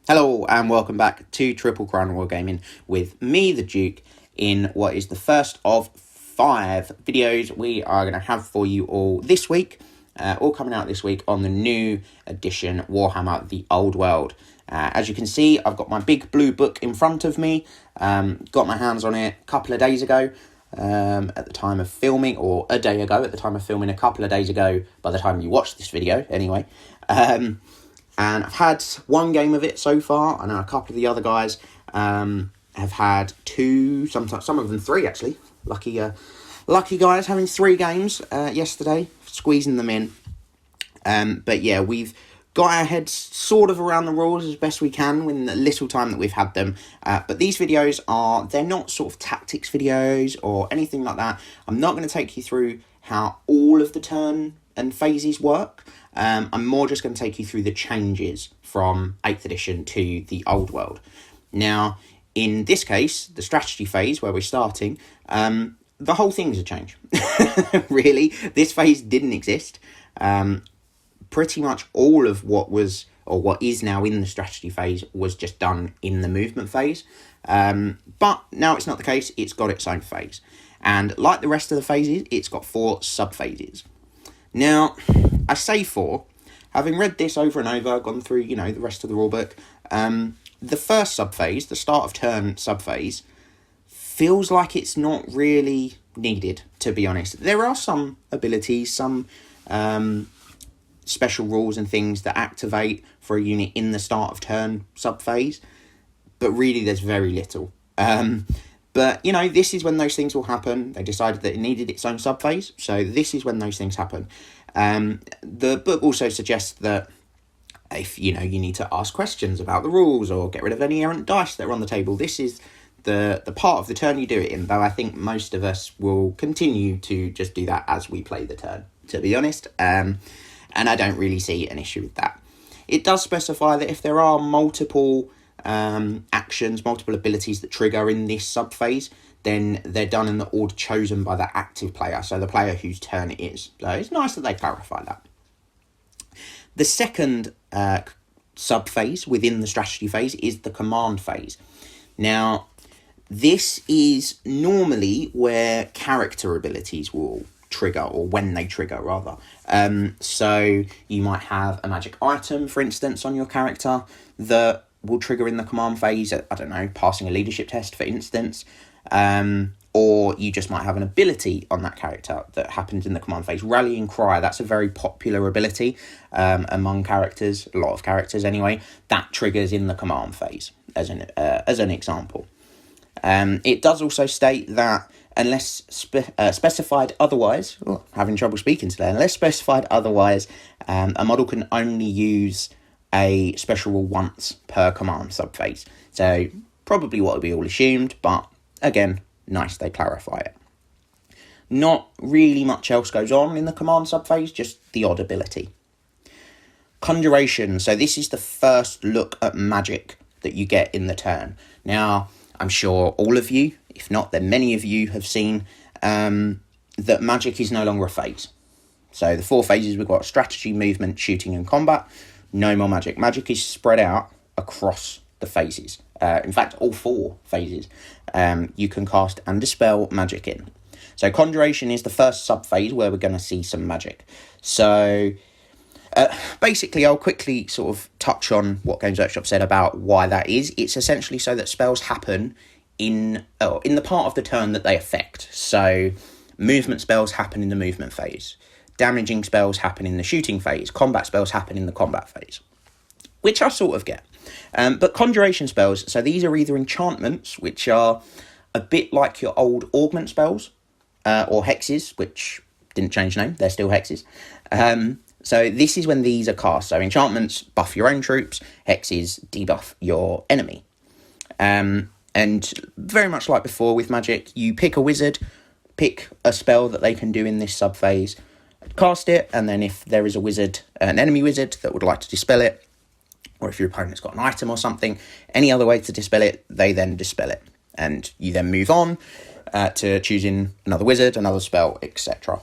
Hello and welcome back to Triple Crown Wargaming with me, the Duke, in what is the first of 5 videos we are going to have for you all this week, all coming out this week on the new edition Warhammer The Old World. As you can see, I've got my big blue book in front of me, got my hands on it a couple of days ago at the time of filming, or a day ago at the time of filming, a couple of days ago by the time you watch this video anyway. And I've had one game of it so far. I know a couple of the other guys have had 2, sometimes some of them 3 actually. Lucky guys having 3 games yesterday, squeezing them in. But yeah, we've got our heads sort of around the rules as best we can in the little time that we've had them. But these videos they're not sort of tactics videos or anything like that. I'm not going to take you through how all of the turn and phases work. I'm more just going to take you through the changes from 8th edition to the Old World. Now, in this case, the strategy phase where we're starting, the whole thing's a change. Really, this phase didn't exist. Pretty much all of what was, or what is now in the strategy phase, was just done in the movement phase. But now it's not the case, it's got its own phase. And like the rest of the phases, it's got 4 subphases. Now, I say 4, having read this over and over, gone through, the rest of the rulebook, the first subphase, the start of turn subphase, feels like it's not really needed, to be honest. There are some abilities, some special rules and things that activate for a unit in the start of turn subphase, but really there's very little. But, this is when those things will happen. They decided that it needed its own subphase, so this is when those things happen. The book also suggests that if, you need to ask questions about the rules or get rid of any errant dice that are on the table, this is the part of the turn you do it in, though I think most of us will continue to just do that as we play the turn, to be honest. And I don't really see an issue with that. It does specify that if there are multiple actions, multiple abilities that trigger in this subphase, then they're done in the order chosen by the active player, so the player whose turn it is. So it's nice that they clarify that. The second subphase within the strategy phase is the command phase. Now, this is normally where character abilities will trigger, or when they trigger rather. So you might have a magic item, for instance, on your character that will trigger in the command phase. I don't know, passing a leadership test, for instance. Or you just might have an ability on that character that happens in the command phase. Rallying Cry, that's a very popular ability among characters, a lot of characters anyway, that triggers in the command phase, as an example. It does also state that unless specified otherwise, having trouble speaking today, unless specified otherwise, a model can only use a special rule once per command subphase. So probably what we all assumed, but again, nice they clarify it. Not really much else goes on in the command subphase, just the odd ability. Conjuration, so this is the first look at magic that you get in the turn. Now, I'm sure all of you, if not, then many of you have seen that magic is no longer a phase. So the 4 phases, we've got strategy, movement, shooting and combat. No more magic. Magic is spread out across the phases. In fact, all 4 phases you can cast and dispel magic in. So conjuration is the first subphase where we're going to see some magic. So basically, I'll quickly sort of touch on what Games Workshop said about why that is. It's essentially so that spells happen in the part of the turn that they affect. So movement spells happen in the movement phase. Damaging spells happen in the shooting phase. Combat spells happen in the combat phase, which I sort of get. But conjuration spells, so these are either enchantments, which are a bit like your old augment spells, or hexes, which didn't change name, they're still hexes. So this is when these are cast. So enchantments buff your own troops, hexes debuff your enemy. And very much like before with magic, you pick a wizard, pick a spell that they can do in this subphase, cast it, and then if there is an enemy wizard that would like to dispel it, or if your opponent's got an item or something, any other way to dispel it, they then dispel it. And you then move on to choosing another wizard, another spell, etc.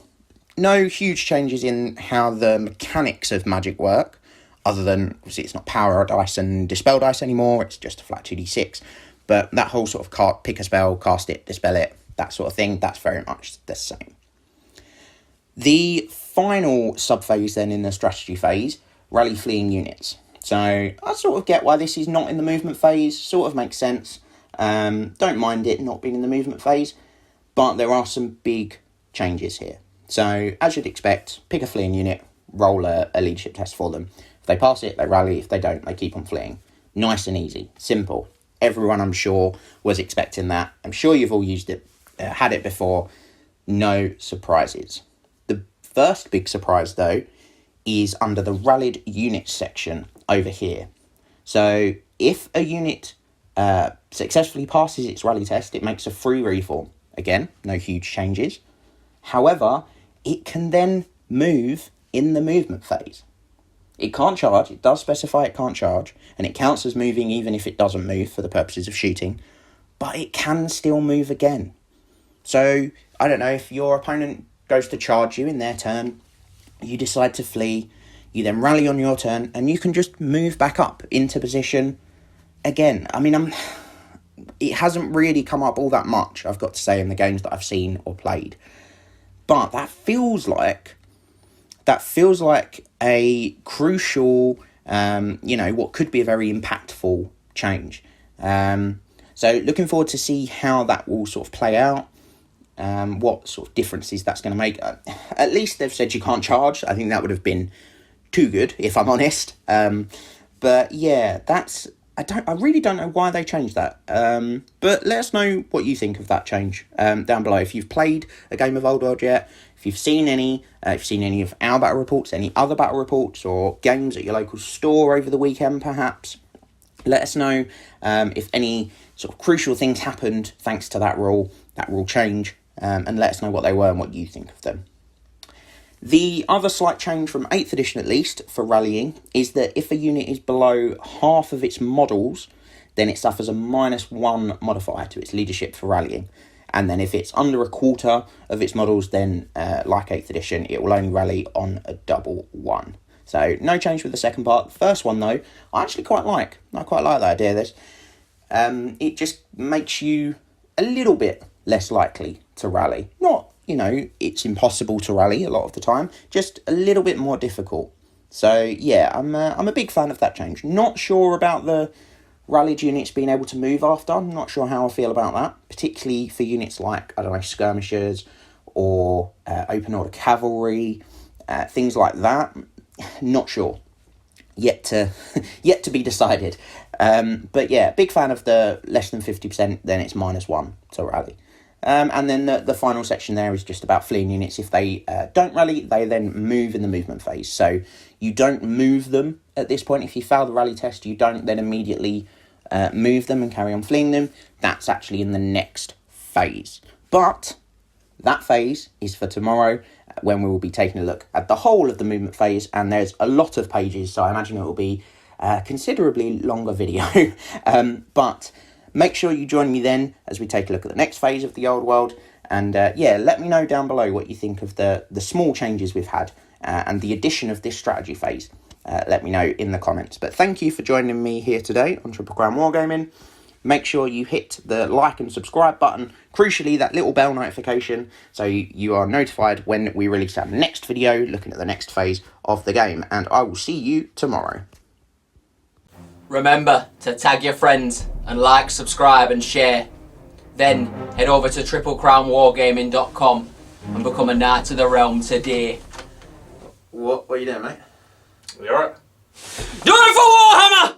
No huge changes in how the mechanics of magic work, other than, obviously, it's not power dice and dispel dice anymore, it's just a flat 2d6. But that whole sort of pick a spell, cast it, dispel it, that sort of thing, that's very much the same. The final subphase then in the strategy phase, rally fleeing units. So I sort of get why this is not in the movement phase, sort of makes sense. Don't mind it not being in the movement phase, but there are some big changes here. So as you'd expect, pick a fleeing unit, roll a leadership test for them. If they pass it, they rally. If they don't, they keep on fleeing. Nice and easy, simple. Everyone, I'm sure, was expecting that. I'm sure you've all used it, had it before. No surprises. The first big surprise, though, is under the rallied units section over here. So if a unit successfully passes its rally test, it makes a free reform. Again, no huge changes. However, it can then move in the movement phase. It can't charge, it does specify it can't charge, and it counts as moving even if it doesn't move for the purposes of shooting, but it can still move again. So, I don't know, if your opponent goes to charge you in their turn, you decide to flee, you then rally on your turn, and you can just move back up into position again. I mean, it hasn't really come up all that much, I've got to say, in the games that I've seen or played. But that feels like a crucial, what could be a very impactful change. So looking forward to see how that will sort of play out, what sort of differences that's going to make. At least they've said you can't charge. I think that would have been too good, if I'm honest. But yeah, I really don't know why they changed that. But let us know what you think of that change down below. If you've played a game of Old World yet, if you've seen any of our battle reports, any other battle reports, or games at your local store over the weekend, perhaps, let us know if any sort of crucial things happened thanks to that rule change, and let us know what they were and what you think of them. The other slight change from 8th edition, at least, for rallying, is that if a unit is below half of its models, then it suffers a -1 modifier to its leadership for rallying. And then if it's under a quarter of its models, then, like 8th edition, it will only rally on a double 1. So, no change with the second part. The first one, though, I actually quite like. I quite like the idea of this. It just makes you a little bit less likely to rally. Not, it's impossible to rally a lot of the time, just a little bit more difficult. So, yeah, I'm a big fan of that change. Not sure about the rallied units being able to move after. I'm not sure how I feel about that, particularly for units like, skirmishers or open order cavalry, things like that. Not sure. Yet to be decided. But yeah, big fan of the less than 50%, then it's -1 to rally. And then the final section there is just about fleeing units. If they don't rally, they then move in the movement phase. So you don't move them at this point. If you fail the rally test, you don't then immediately move them and carry on fleeing them. That's actually in the next phase. But that phase is for tomorrow, when we will be taking a look at the whole of the movement phase. And there's a lot of pages, so I imagine it will be a considerably longer video. But make sure you join me then as we take a look at the next phase of the Old World. And let me know down below what you think of the small changes we've had and the addition of this strategy phase. Let me know in the comments. But thank you for joining me here today on Triple Crown Wargaming. Make sure you hit the like and subscribe button. Crucially, that little bell notification, so you are notified when we release our next video looking at the next phase of the game. And I will see you tomorrow. Remember to tag your friends and like, subscribe and share. Then head over to triplecrownwargaming.com and become a Knight of the Realm today. What are you doing, mate? You alright? Do it for Warhammer!